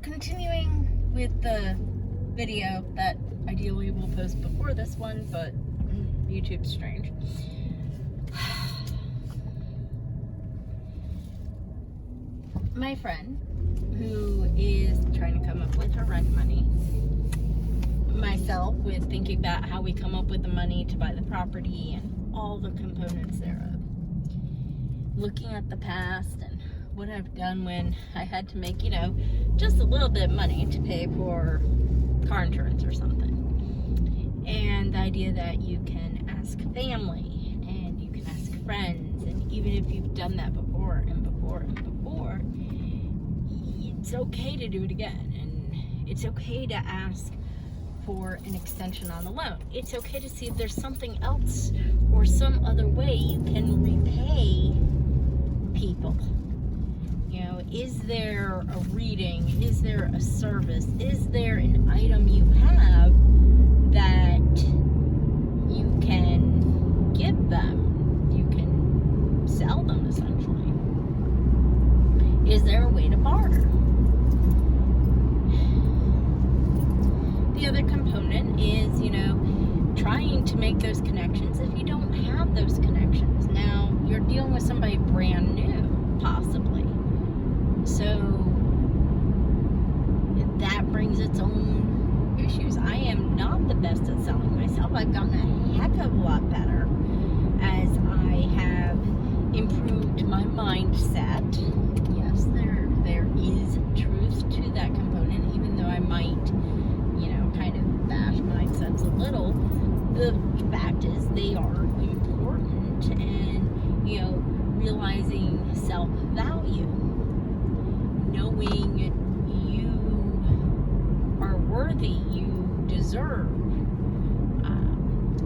continuing with the video that ideally we'll post before this one, but YouTube's strange. My friend, who is trying to come up with her rent money, myself with thinking about how we come up with the money to buy the property and all the components thereof, looking at the past and what I've done when I had to make, just a little bit of money to pay for car insurance or something. And the idea that you can ask family and you can ask friends, and even if you've done that before and before and before, it's okay to do it again. And it's okay to ask for an extension on the loan. It's okay to see if there's something else or some other way you can repay people. Is there a reading? Is there a service? Is there an item you have that you can give them? You can sell them, essentially. Is there a way to barter? The other component is, trying to make those connections if you don't have those connections. Now, you're dealing with somebody brand new, possibly. So that brings its own issues. I am not the best at selling myself. I've gotten a heck of a lot better as I have improved my mindset. Yes, there is truth to that component, even though I might, kind of bash mindsets a little. The fact is they are important, and, realizing self-value. Knowing you are worthy, you deserve,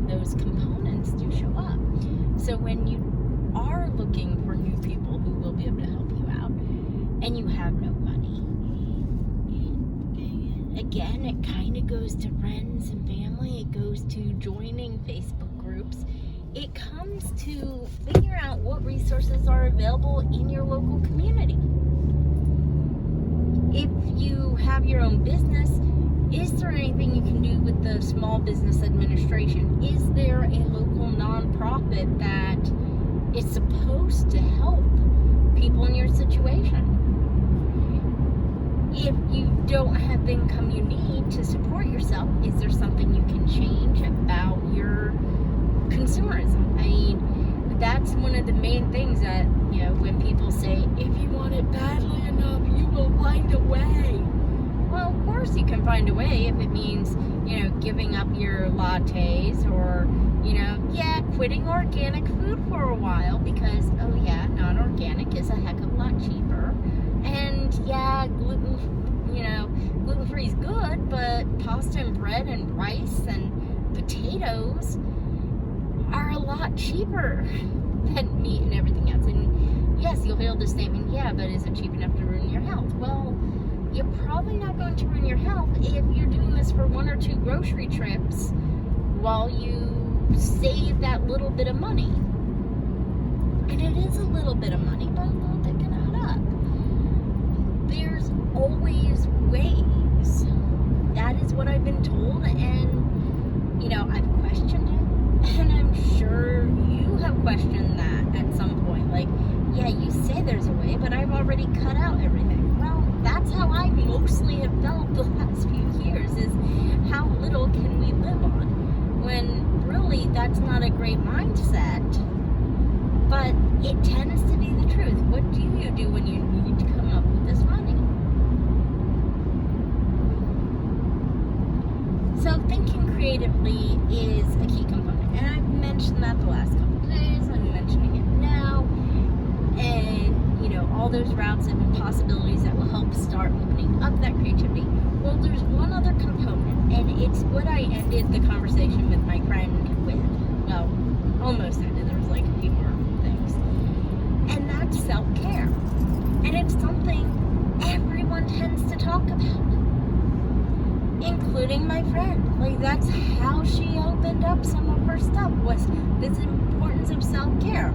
those components do show up. So when you are looking for new people who will be able to help you out, and you have no money, again, it kind of goes to friends and family, it goes to joining Facebook groups, it comes to figure out what resources are available in your local community. If you have your own business, is there anything you can do with the Small Business Administration? Is there a local nonprofit that is supposed to help people in your situation? If you don't have the income you need to support yourself, is there something you can change about your consumerism? That's one of the main things that, when people say, if you want it badly enough, you will find a way. Well, of course you can find a way if it means, giving up your lattes or, quitting organic food for a while because, non-organic is a heck of a lot cheaper. And gluten-free is good, but pasta and bread and rice and potatoes are a lot cheaper than meat and everything else. And yes, you'll hear the statement, but is it cheap enough to ruin your health? Well, you're probably not going to ruin your health if you're doing this for 1 or 2 grocery trips while you save that little bit of money. And it is a little bit of money, but a little bit can add up. There's always ways. That is what I've been told, and I've questioned it, and I'm sure you have questioned that at some point. You say there's a way, but I've already cut out everything. Well, that's how I mostly have felt the last few years, is how little can we live on, when really that's not a great mindset, but it tends to be the truth. What do you do when you need to come up with this money? So thinking creatively is a key component, and I've mentioned that the last couple of days, I'm mentioning it now, and all those routes and possibilities that will help start opening up that creativity. Well, there's one other component, and it's what I ended the conversation with my friend with. Well, almost ended. There was a few more things, and that's self-care, and it's something everyone tends to talk about, including my friend. That's how she opened up some of her stuff, was this importance of self-care.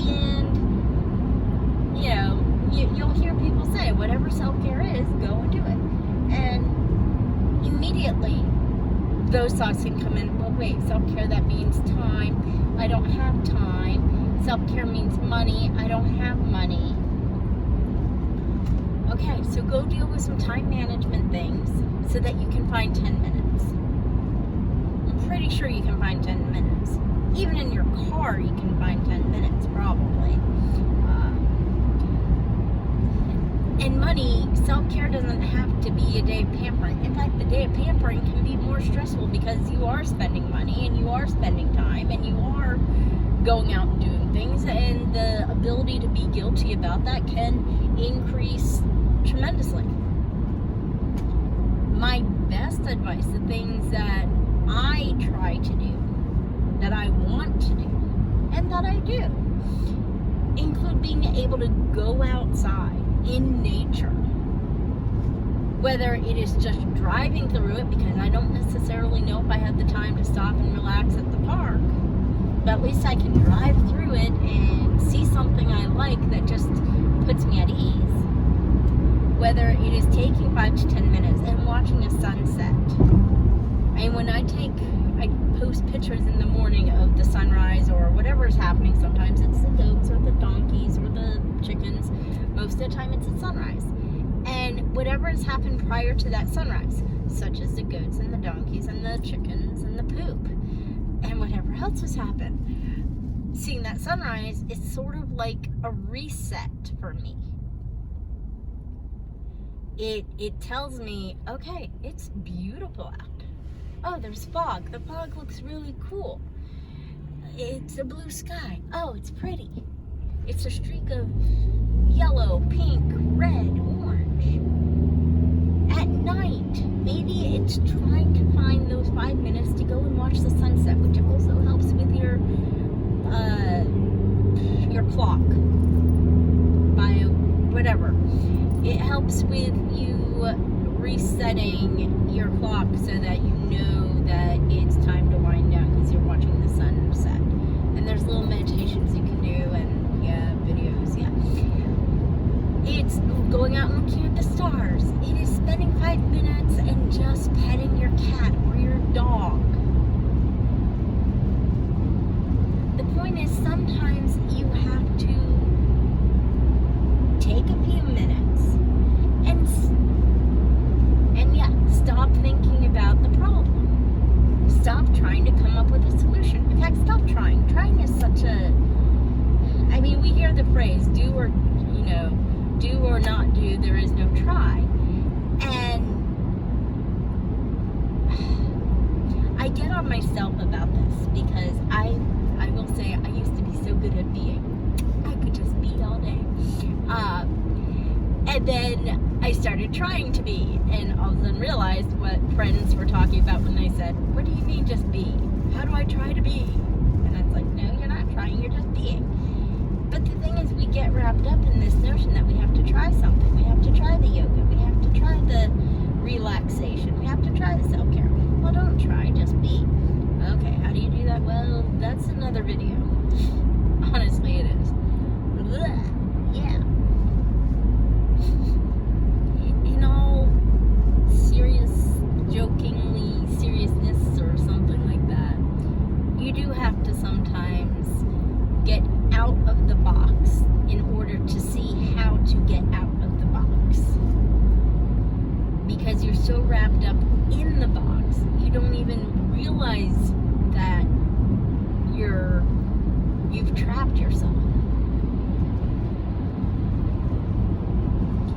And you'll hear people say, whatever self-care is, go and do it. immediately those thoughts can come in. Well, wait, self-care, that means time. I don't have time. Self-care means money. I don't have money. Okay, so go deal with some time management things so that you can find 10 minutes. I'm pretty sure you can find 10 minutes. Even in your car, you can find 10 minutes, probably. And money, self-care doesn't have to be a day of pampering. In fact, the day of pampering can be more stressful because you are spending money and you are spending time and you are going out and doing things, and the ability to be guilty about that can increase tremendously. My best advice, the things that I try to do, that I want to do, and that I do, include being able to go outside in nature. Whether it is just driving through it, because I don't necessarily know if I have the time to stop and relax at the park, but at least I can drive through it and see something I like that just puts me at ease. Whether it is taking 5 to 10 minutes and watching a sunset. And when I post pictures in the morning of the sunrise or whatever is happening, sometimes it's the goats or the donkeys or the chickens. Most of the time it's a sunrise. And whatever has happened prior to that sunrise, such as the goats and the donkeys and the chickens and the poop and whatever else has happened, seeing that sunrise is sort of like a reset for me. It tells me, okay, it's beautiful out. Oh, there's fog. The fog looks really cool. It's a blue sky. Oh, it's pretty. It's a streak of yellow, pink, red, orange. At night, maybe it's trying to find those 5 minutes to go and watch the sunset, which also helps with your clock. By whatever. It helps with you resetting your clock so that you know that it's time to wind down because you're watching the sunset. And there's little meditations you can do and videos, It's going out and looking at the stars. It is spending 5 minutes and just petting your cat or your dog. The point is, sometimes you have to take a few minutes and stop thinking about the problem. Stop trying to come up with a solution. In fact, stop trying. Trying is such a... I mean, we hear the phrase, do or not do, there is no try. And I get on myself about this because I will say I used to be so good at being. I could just be all day. And then I started trying to be, and all of a sudden realized what friends were talking about when they said, what do you mean just be? How do I try to be? And it's like, no, you're not trying, you're just being. But the thing is, we get wrapped up in this notion that we have to try something. We have to try the yoga. We have to try the relaxation. We have to try the self-care. Well, don't try, just be. Okay, how do you do that? Well, that's another video. Honestly, it is. Blech. Yeah. In all jokingly seriousness or something like that, you do have to sometimes get out of the box in order to see how to get out of the box. Because you're so wrapped up in the box, you don't even realize that you've trapped yourself.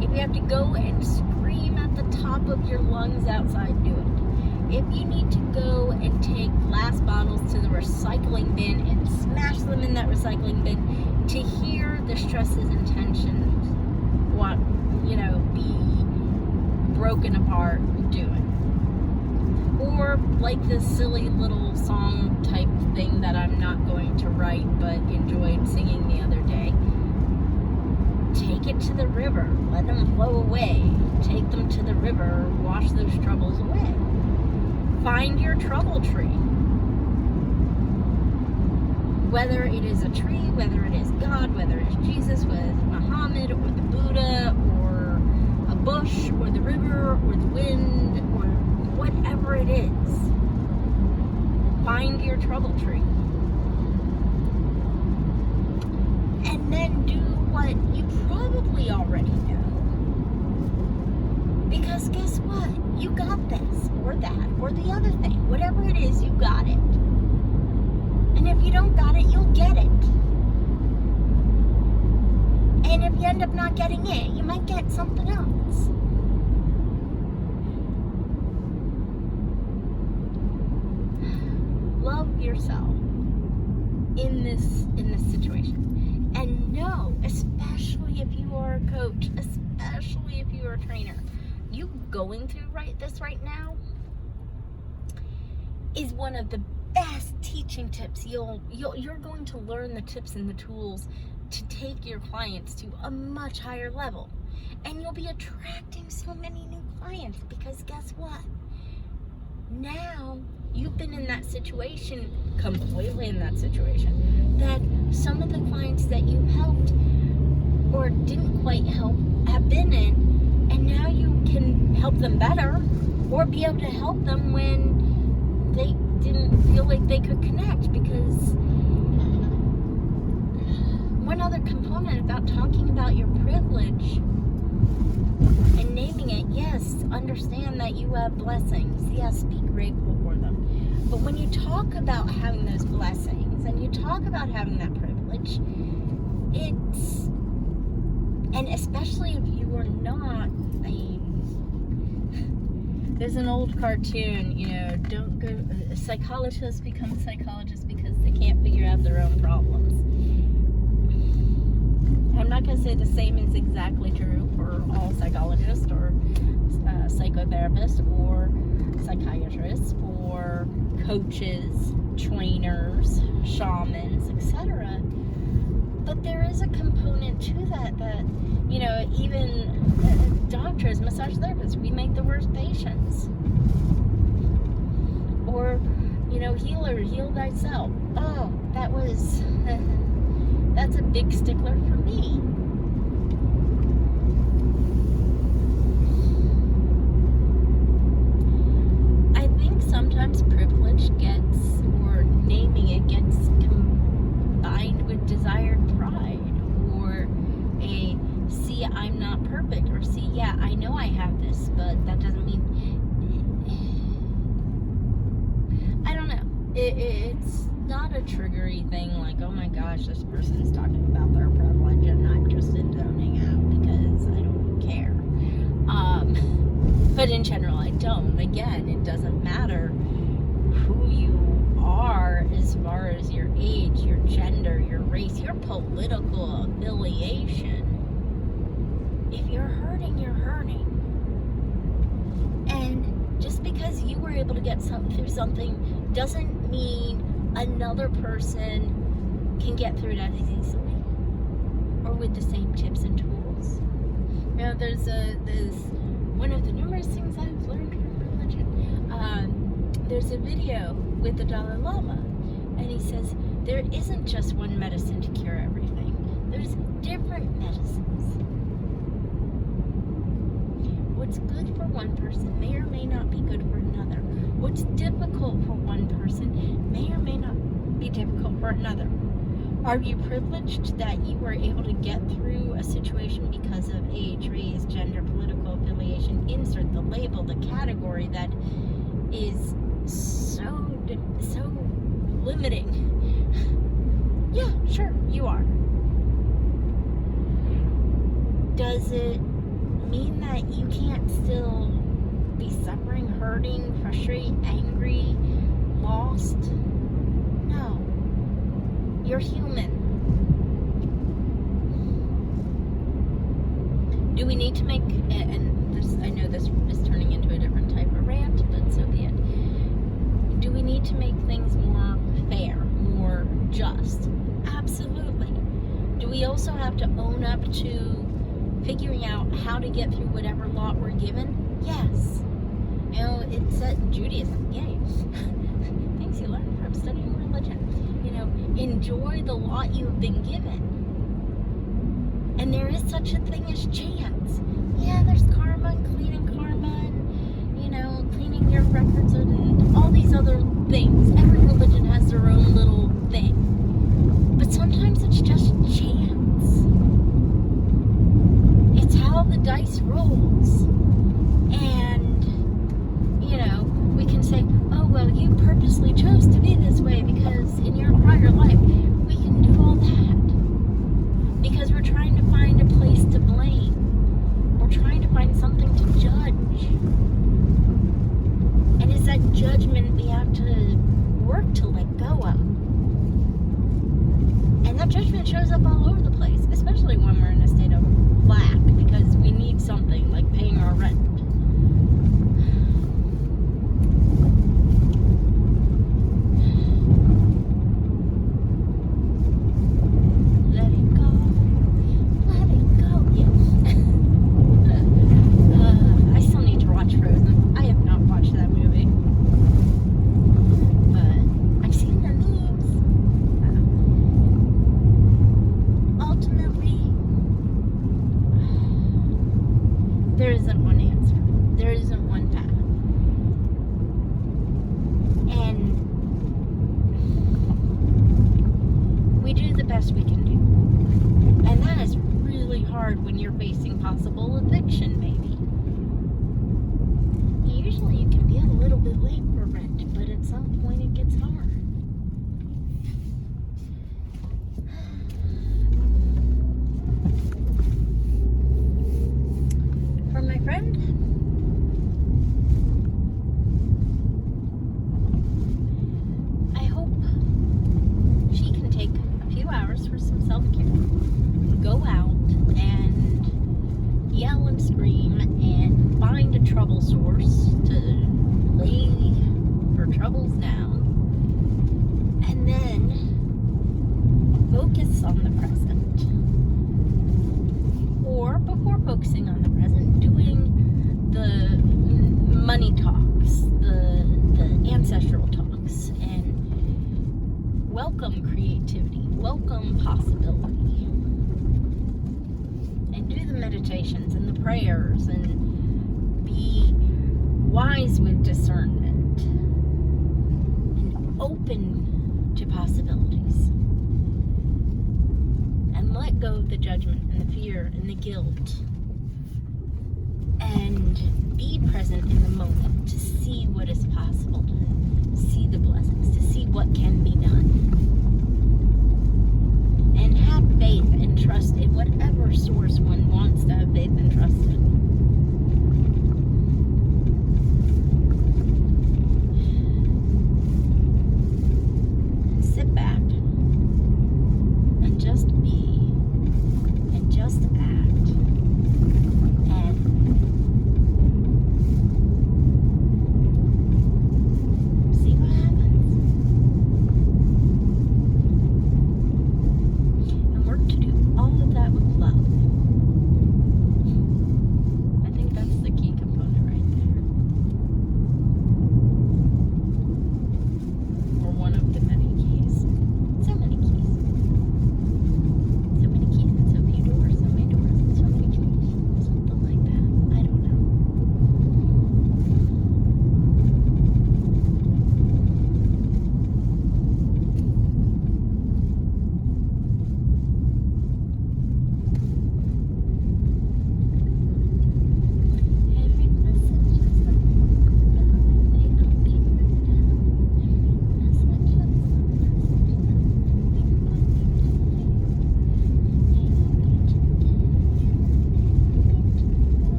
If you have to go and scream at the top of your lungs outside, do it. If you need to go and take glass bottles to the recycling bin and smash them in that recycling bin to hear the stresses and tensions, be broken apart, do it. Or like this silly little song type thing that I'm not going to write but enjoyed singing the other day. Take it to the river. Let them flow away. Take them to the river. Wash those troubles away. Find your trouble tree. Whether it is a tree, whether it is God, whether it's Jesus with Muhammad, or the Buddha, or a bush, or the river, or the wind, or whatever it is. Find your trouble tree. And then do what you probably already know. Because guess what? You got this, or that, or the other thing. Whatever it is, you got it. And if you don't got it, you'll get it. And if you end up not getting it, you might get something else. Love yourself in this situation. And know, especially if you are a coach, especially if you are a trainer, you going through this right now is one of the best teaching tips. You're going to learn the tips and the tools to take your clients to a much higher level. And you'll be attracting so many new clients because guess what? Now you've been in that situation, completely in that situation, that some of the clients that you helped or didn't quite help have been in, and now you can help them better or be able to help them when they didn't feel like they could connect. Because one other component about talking about your privilege and naming it, yes, understand that you have blessings. Yes, be grateful for them. But when you talk about having those blessings and you talk about having that privilege, and especially if you are not there's an old cartoon, don't go, psychologists become psychologists because they can't figure out their own problems. I'm not going to say the same is exactly true for all psychologists or psychotherapists or psychiatrists or coaches, trainers, shamans, etc. But there is a component to that even doctors, massage therapists, we make the worst patients. Or, healer, heal thyself. Oh, that's a big stickler for me. I think sometimes privilege or naming it gets combined with desired pride, or see, I'm not perfect, or see, yeah, I know I have this, but that doesn't mean, I don't know, it's not a triggery thing, like, oh my gosh, this person's talking about their privilege, and I'm just zoning out, because I don't care, but in general, I don't. Again, it doesn't matter who you are as far as your age, your gender, your race, your political affiliation. If you're hurting, you're hurting. And just because you were able to get through something doesn't mean another person can get through it as easily or with the same tips and tools. There's one of the numerous things I've learned from religion. There's a video with the Dalai Lama, and he says there isn't just one medicine to cure everything. There's different medicines. What's good for one person may or may not be good for another. What's difficult for one person may or may not be difficult for another. Are you privileged that you were able to get through a situation because of age, race, gender, political affiliation? Insert the label, the category that is so limiting. Yeah, sure, you are. Does it mean that you can't still be suffering, hurting, frustrated, angry, lost? No. You're human. Do we need to make, and this, I know this is turning into a different type of rant, but so be it. Do we need to make things more fair, more just? Absolutely. Do we also have to own up to figuring out how to get through whatever lot we're given? Yes. It's Judaism. Yay. Things you learn from studying religion. Enjoy the lot you've been given. And there is such a thing as chance. Yeah, there's karma, cleaning karma, and, cleaning your record dice rolls. And, we can say, oh, well, you purposely chose to be this way because in your prior life, we can do all that. Because we're trying to find a place to blame. We're trying to find something to judge. And it's that judgment we have to work to let go of. And that judgment shows up all over the place, especially when we're in a state of lack because we need something like paying our rent. Let it go. Let it go. Yeah. I still need to watch Frozen. I have not watched that movie. But I've seen the memes. Ultimately, there isn't one answer. There isn't one path. And we do the best we can do. And that is really hard when you're facing possible eviction, maybe. Usually you can be a little bit late for rent, but at some point it gets hard. For my friend, I hope she can take a few hours for some self-care. Go out and yell and scream and find a trouble source to lay her troubles down. And then focus on the present. Or before focusing on the present, doing the money talks, the ancestral talks, and welcome creativity, welcome possibility, and do the meditations and the prayers, and be wise with discernment, and open to possibilities. And let go of the judgment and the fear and the guilt. And be present in the moment to see what is possible, to see the blessings, to see what can be done. And have faith and trust in whatever source one wants to have faith and trust in.